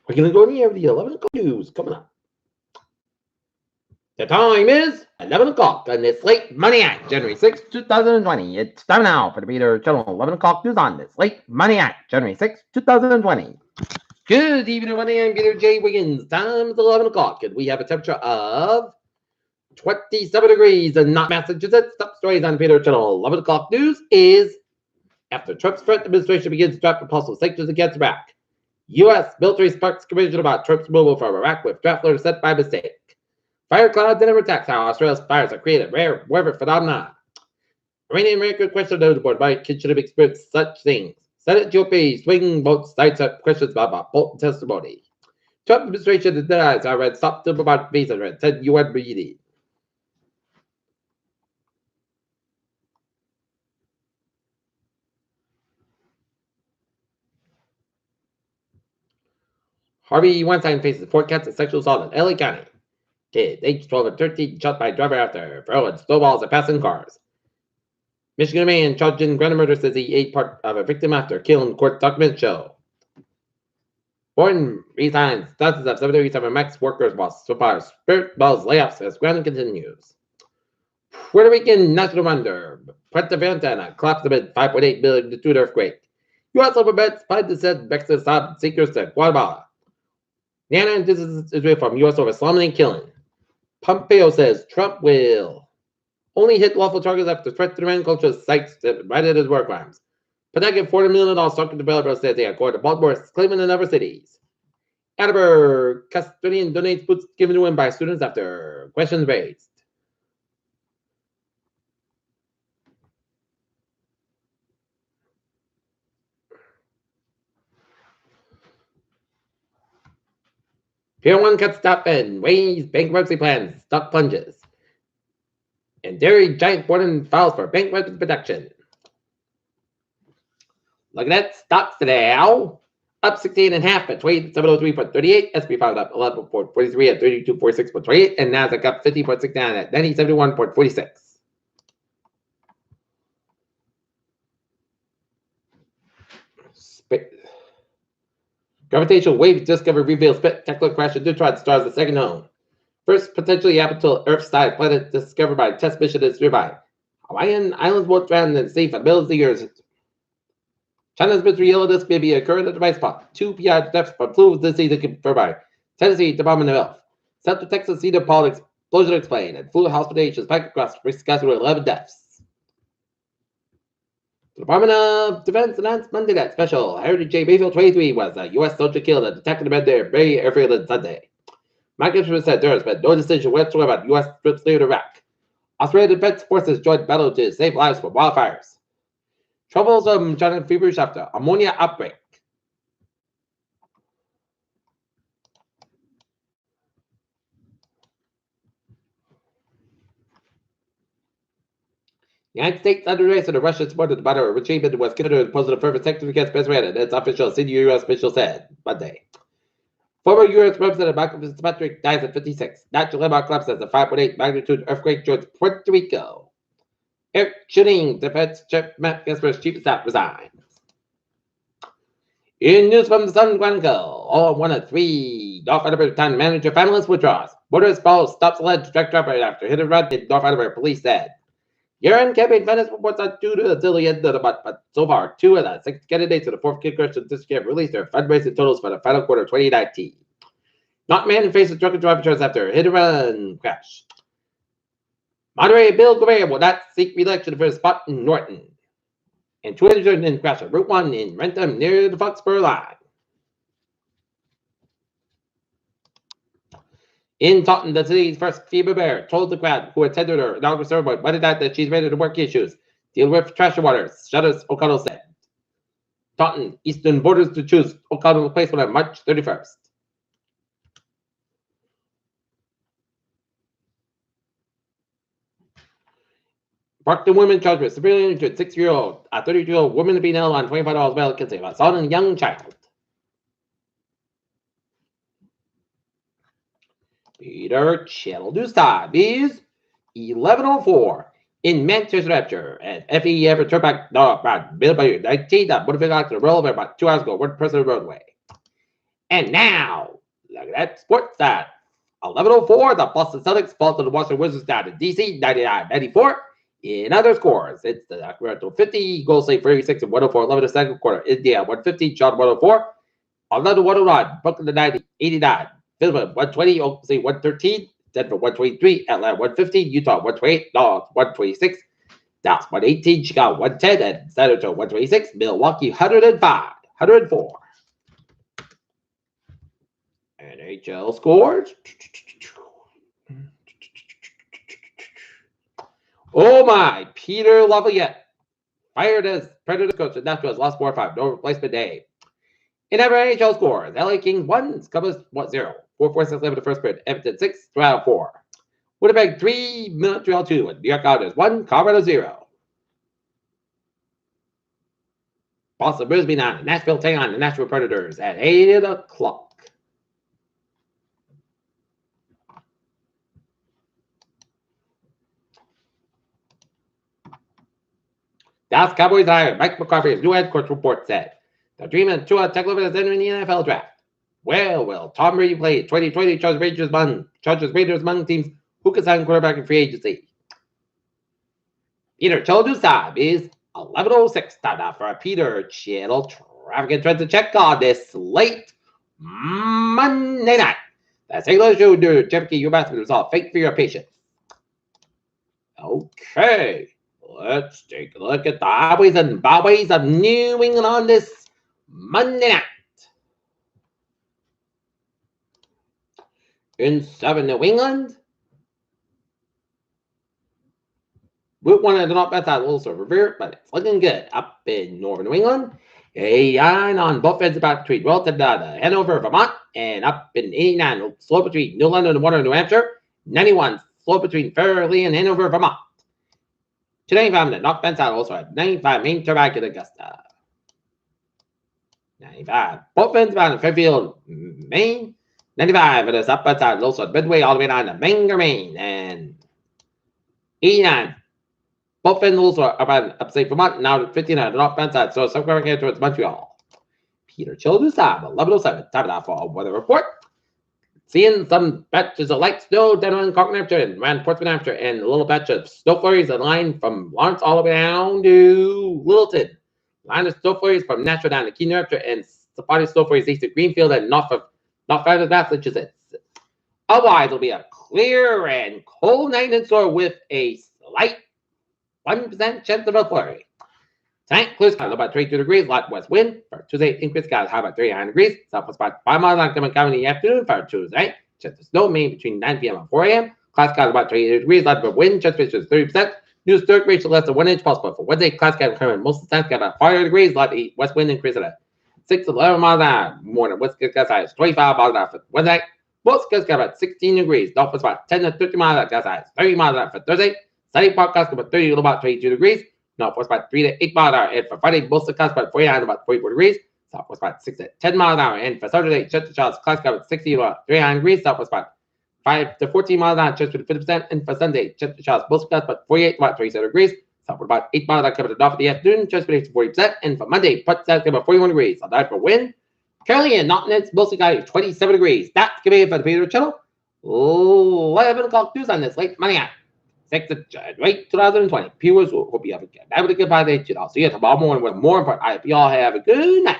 We're going to go near the 11 o'clock news coming up. The time is 11 o'clock on this late Monday night, January 6, 2020. It's time now for the Peter Channel 11 o'clock news on this late Monday night, January 6, 2020. Good evening, everybody. I'm Peter J. Wiggins. Time is 11 o'clock, and we have a temperature of 27 degrees in not Massachusetts. Top stories on Peter Channel 11 o'clock news is after Trump's Trump administration begins to draft proposal sanctions against Iraq. U.S. military sparks confusion about Trump's removal from Iraq with draft letter sent by mistake. Fire clouds and attacks how Australia's fires have created rare weather phenomena. Iranian American question noted board by kids should have experienced such things. Senate GOP swing both sides up questions about Bolton testimony. Trump administration denies I read stop to about visas and said UN meeting. Harvey Weinstein faces 4 counts of sexual assault in LA County. Kids age 12 and 13 shot by driver after throwing snowballs at passing cars. Michigan man charged in grand murder says he ate part of a victim after killing court document show. Born resigns dozens of 737 MAX workers while suppliers spirit balls layoffs as grounding continues. Puerto Rican national wonder Puerto Valentine collapsed amid 5.8 magnitude earthquake. U.S. alphabet spied to send Mexican asylum seekers to Guatemala. Nana indigenous Israel from U.S. over Islamic killing. Pompeo says Trump will only hit lawful targets after threat to Iran culture cites right at his war crimes. Pentagon $40 million talking developers says they are going to Baltimore, Cleveland, and other cities. Atterbury custodian donates books given to him by students after questions raised. Pier 1 cuts stop and weighs bankruptcy plans, stock plunges. And dairy giant Borden files for bankruptcy protection. Look at that. Stocks today, Al. Up 16.5 at 2703.38. SP 5 up 11.43 at 3246.28. And Nasdaq up 50.69 at 9071.46. Gravitational wave discovered reveals spectacular crash in neutron stars the second home. First potentially habitable Earth-sized planet discovered by a test mission is nearby. Hawaiian Islands won't drown in the sea for millions of years. China's mystery yellow disk may be occurring at the right spot. 2 PI deaths from flu disease confirmed by Tennessee Department of Health. Central Texas Cedar Paul explosion explained, and flu hospitalizations back across risk with 11 deaths. The Department of Defense announced Monday that Special Heritage J. Mayfield 23 was a U.S. soldier killed and detected in their Bay Airfield on Sunday. Microsoft said there has been no decision whatsoever about U.S. troops leaving Iraq. Australian Defense Forces joined battle to save lives from wildfires. Troubles of China feverish after ammonia outbreak. The United States underrated the Russian supported the matter of achievement was considered a positive further sector against Israel, and its official senior U.S. official said Monday. Former U.S. Representative Michael Fitzpatrick dies at 56. Natural landmark collapse as a 5.8 magnitude earthquake joins Puerto Rico. Eric Chilling, Defense Matt Gasper's chief of staff, resigns. In news from the Sun Chronicle, all 1 of 3 North Attleboro Town Manager finalists withdraws. Motorist follows stops alleged truck driver after hit and run in North Attleboro, police said. Year-end campaign finance reports are due to until the end of the month, but so far, 2 of the 6 candidates in the 4th congressional district have released their fundraising totals for the final quarter of 2019. Not man faces drunk and driver charges after hit and run crash. Moderator Bill Graham will not seek re-election for his spot in Norton. And 200 in crash on Route 1 in Rentham near the Foxborough line. In Taunton, the city's first female mayor told the crowd who attended her inaugural ceremony Monday night that she's ready to work issues, deal with trash and water, Shutters O'Connell said. Taunton, Eastern voters to choose O'Connell replacement on March 31st. Parkland women charged with severely injured 6-year-old, a 32-year-old woman being held on $25 bail considering assault on a young child. Peter Channel News Time is 11:04 in Manchester, Hampshire, and FE ever turned back about 19 that motivated to roll over about 2 hours ago, one person roadway. And now, look at that sports stat. 11:04, the Boston Celtics fall to the Washington Wizards down in DC, 99-94. In other scores, it's the Sacramento 50, Golden State 36 and 104, 11 the second quarter. India 150, John 104, Orlando 109, Brooklyn 90, 89, Philadelphia 120, Oklahoma City 113, Denver 123, Atlanta 115, Utah 128, Dallas 126, Dallas 118, Chicago 110, and San Antonio 126, Milwaukee 105, 104. NHL scores. Oh my, Peter Laviolette fired as Predators coach and Nashville's last 4-5, no replacement day. In every NHL scores, LA Kings 1, Columbus 0, 4-4-6 in the first period, Edmonton 6, Toronto 4. Winnipeg 3, Montreal 2, and New York Islanders 1, Colorado 0. Boston Bruins 9, Nashville taking on the Nashville Predators at 8 o'clock. Dallas Cowboys hired Mike McCarthy's new head coach report said. The dream and Tua Tagovailoa is entering the NFL draft. Well, will Tom Brady play 2020 Chargers Raiders among teams who can sign quarterback in free agency? Peter Chodusab is 11:06. Time now for a Peter Channel traffic and trends to check on this late Monday night. That's English show, Jeff Key, your master is all fake for your patience. Okay. Let's take a look at the highways and byways of New England on this Monday night. In southern New England, Route 1 and the northwest side also reversed, but it's looking good. Up in northern New England, a line on both ends about between Wilton and Hanover, Vermont, and up in 89, slow between New London and Water, New Hampshire, 91, slow between Fairleigh and Hanover, Vermont. 295 at North Bend side also at 95 Main Turnpike in Augusta. 95 both ends about in Fairfield, Maine. 95 at the southwest side also at Midway all the way down to Bangor, Maine. And 89 both ends also about upstate Vermont. Now 59 at the North Bend side, so somewhere here towards Montreal. Peter Childers time 11:07. Time now for a weather report. Seeing some patches of light snow down in Concord, New Hampshire, and around Portsmouth, New Hampshire, and a little patch of snow flurries in line from Lawrence all the way down to Littleton. Line of snow flurries from Nashville down to Keene, New Hampshire, and spotty snow flurries east of Greenfield and north of Massachusetts. Otherwise, it'll be a clear and cold night in store with a slight 1% chance of a flurry. Tonight, clear skies about 32 degrees, light west wind. For Tuesday, increased skies high about 39 degrees. Southwest about 5 miles on coming in the afternoon. For Tuesday, chance of snow Maine between 9 p.m. and 4 a.m. Cloud skies about 28 degrees, light west wind. Chance of 30%. News stirring ratio less than 1 inch possible. For Wednesday, cloud skies coming most of the time. Skies about 40 degrees, light west wind increase at 6 to 11 miles an hour. Morning, west skies high is 25 miles an hour for Wednesday. Most skies about 16 degrees. Northwest about 10 to 30 miles an hour. Skies high is 30 miles an hour for Thursday. Sunny park skies about 30 to about 22 degrees. Northwest about 3 to 8 miles an hour. And for Friday, most of the clouds about 49 to about 44 degrees. Southwest about 6 to 10 miles an hour. And for Saturday, Chester Charles, clouds about 60 to about 39 degrees. Southwest about 5 to 14 miles an hour. Chester 50%. And for Sunday, Chester Charles, most clouds about 48 to about 27 degrees. Southwest about 8 miles an hour coming to north of the afternoon. Chester 40%. And for Monday, Put South about 41 degrees. On that for wind. Currently in Norton, it's mostly got 27 degrees. That's going to be it for the Peter Channel. 11 o'clock news on this late Monday night. 6th of January 2020. Viewers, hope you have a good night. I'll see you tomorrow morning with more important. I hope you all have a good night.